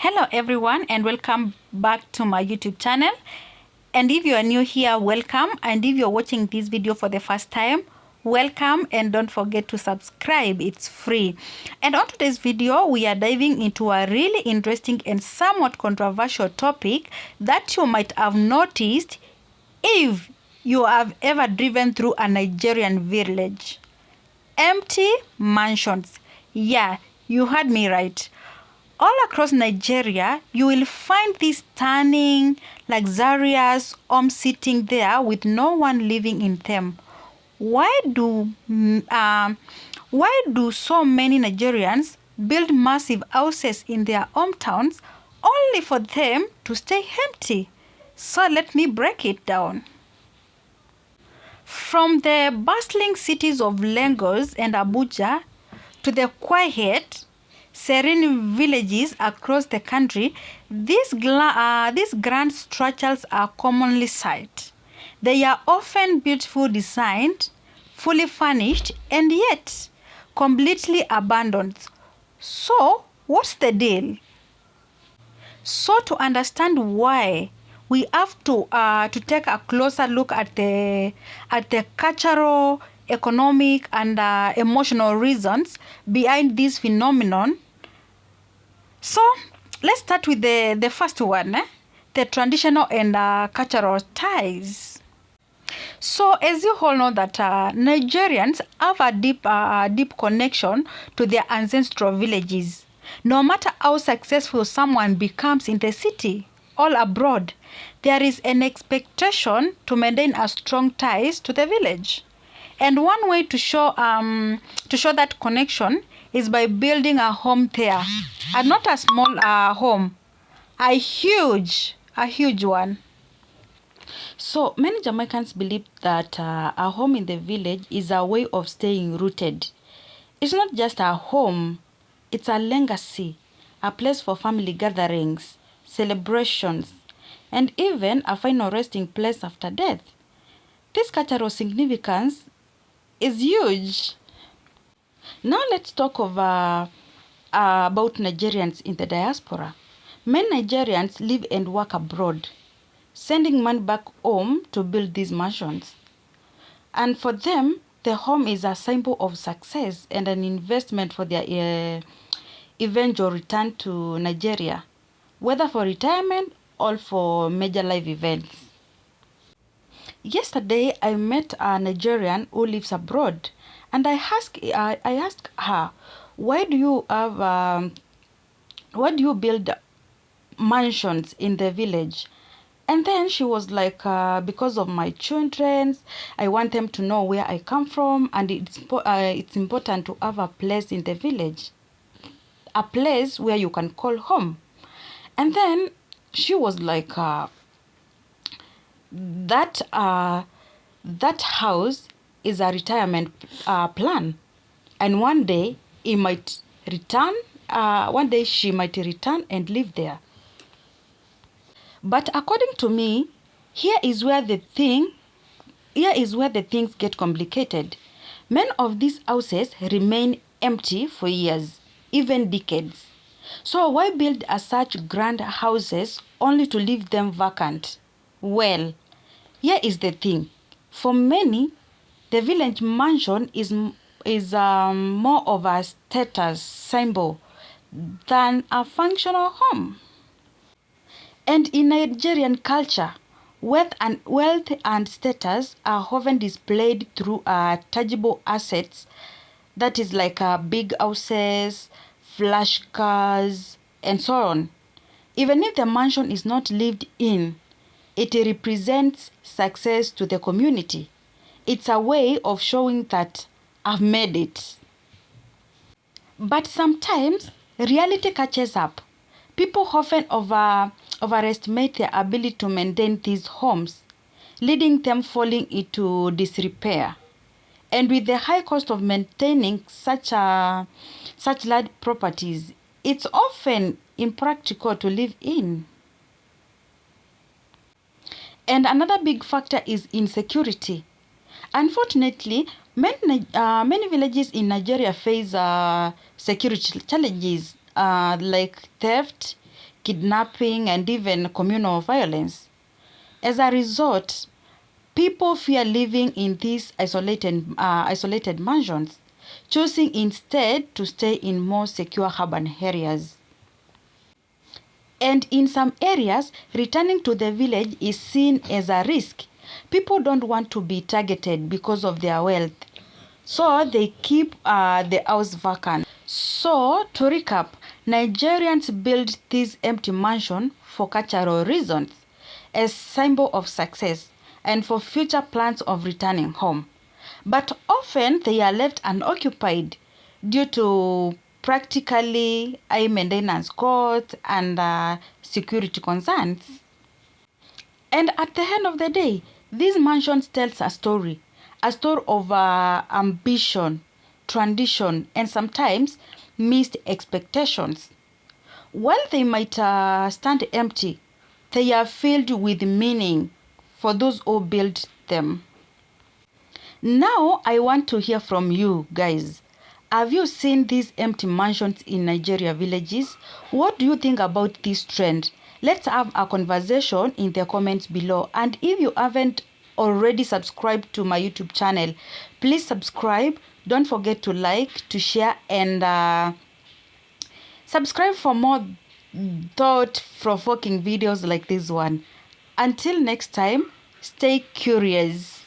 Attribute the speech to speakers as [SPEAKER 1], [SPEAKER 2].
[SPEAKER 1] Hello everyone and welcome back to my YouTube channel. And if you are new here, welcome. And if you're watching this video for the first time, welcome, and don't forget to subscribe. It's free. And on today's video, we are diving into a really interesting and somewhat controversial topic that you might have noticed if you have ever driven through a Nigerian village. Empty mansions. Yeah, you heard me right. All across Nigeria, you will find these stunning, luxurious homes sitting there with no one living in them. Why do so many Nigerians build massive houses in their hometowns only for them to stay empty? So let me break it down. From the bustling cities of Lagos and Abuja to the quiet, serene villages across the country, these grand structures are commonly sight. They are often beautifully designed, fully furnished, and yet completely abandoned. So, what's the deal? So, to understand why, we have to take a closer look at the cultural, economic, and emotional reasons behind this phenomenon. So let's start with the first one, the traditional and cultural ties. So as you all know that Nigerians have a deep connection to their ancestral villages. No matter how successful someone becomes in the city or abroad, there is an expectation to maintain a strong ties to the village. And one way to show that connection is by building a home there, and not a small home, a huge one. So many Jamaicans believe that a home in the village is a way of staying rooted. It's not just a home, it's a legacy, a place for family gatherings, celebrations, and even a final resting place after death. This cultural significance is huge. Now let's talk about Nigerians in the diaspora. Many Nigerians live and work abroad, sending money back home to build these mansions. And for them, the home is a symbol of success and an investment for their eventual return to Nigeria, whether for retirement or for major life events. Yesterday, I met a Nigerian who lives abroad, and I asked her, why do you build mansions in the village? And then she was like, because of my children, I want them to know where I come from, and it's important to have a place in the village, a place where you can call home. And then she was like, that house is a retirement plan, and one day he might return. One day she might return and live there. But according to me, here is where the things get complicated. Many of these houses remain empty for years, even decades. So why build such grand houses only to leave them vacant? Well, here is the thing. For many, the village mansion is more of a status symbol than a functional home. And in Nigerian culture, wealth and status are often displayed through tangible assets, that is like big houses, flash cars, and so on. Even if the mansion is not lived in, it represents success to the community. It's a way of showing that I've made it. But sometimes reality catches up. People often overestimate their ability to maintain these homes, leading them falling into disrepair. And with the high cost of maintaining such large properties, it's often impractical to live in. And another big factor is insecurity. Unfortunately, many villages in Nigeria face security challenges like theft, kidnapping, and even communal violence. As a result, people fear living in these isolated mansions, choosing instead to stay in more secure urban areas. And in some areas, returning to the village is seen as a risk. People don't want to be targeted because of their wealth, so they keep the house vacant. So, to recap, Nigerians build these empty mansions for cultural reasons, as symbol of success, and for future plans of returning home. But often they are left unoccupied due to practically high maintenance costs and security concerns. And at the end of the day, these mansions tells a story of ambition, tradition, and sometimes missed expectations. While they might stand empty, they are filled with meaning for those who built them. Now I want to hear from you guys. Have you seen these empty mansions in Nigeria villages? What do you think about this trend? Let's have a conversation in the comments below. And if you haven't already subscribed to my YouTube channel, please subscribe. Don't forget to like, to share, and subscribe for more thought-provoking videos like this one. Until next time, stay curious.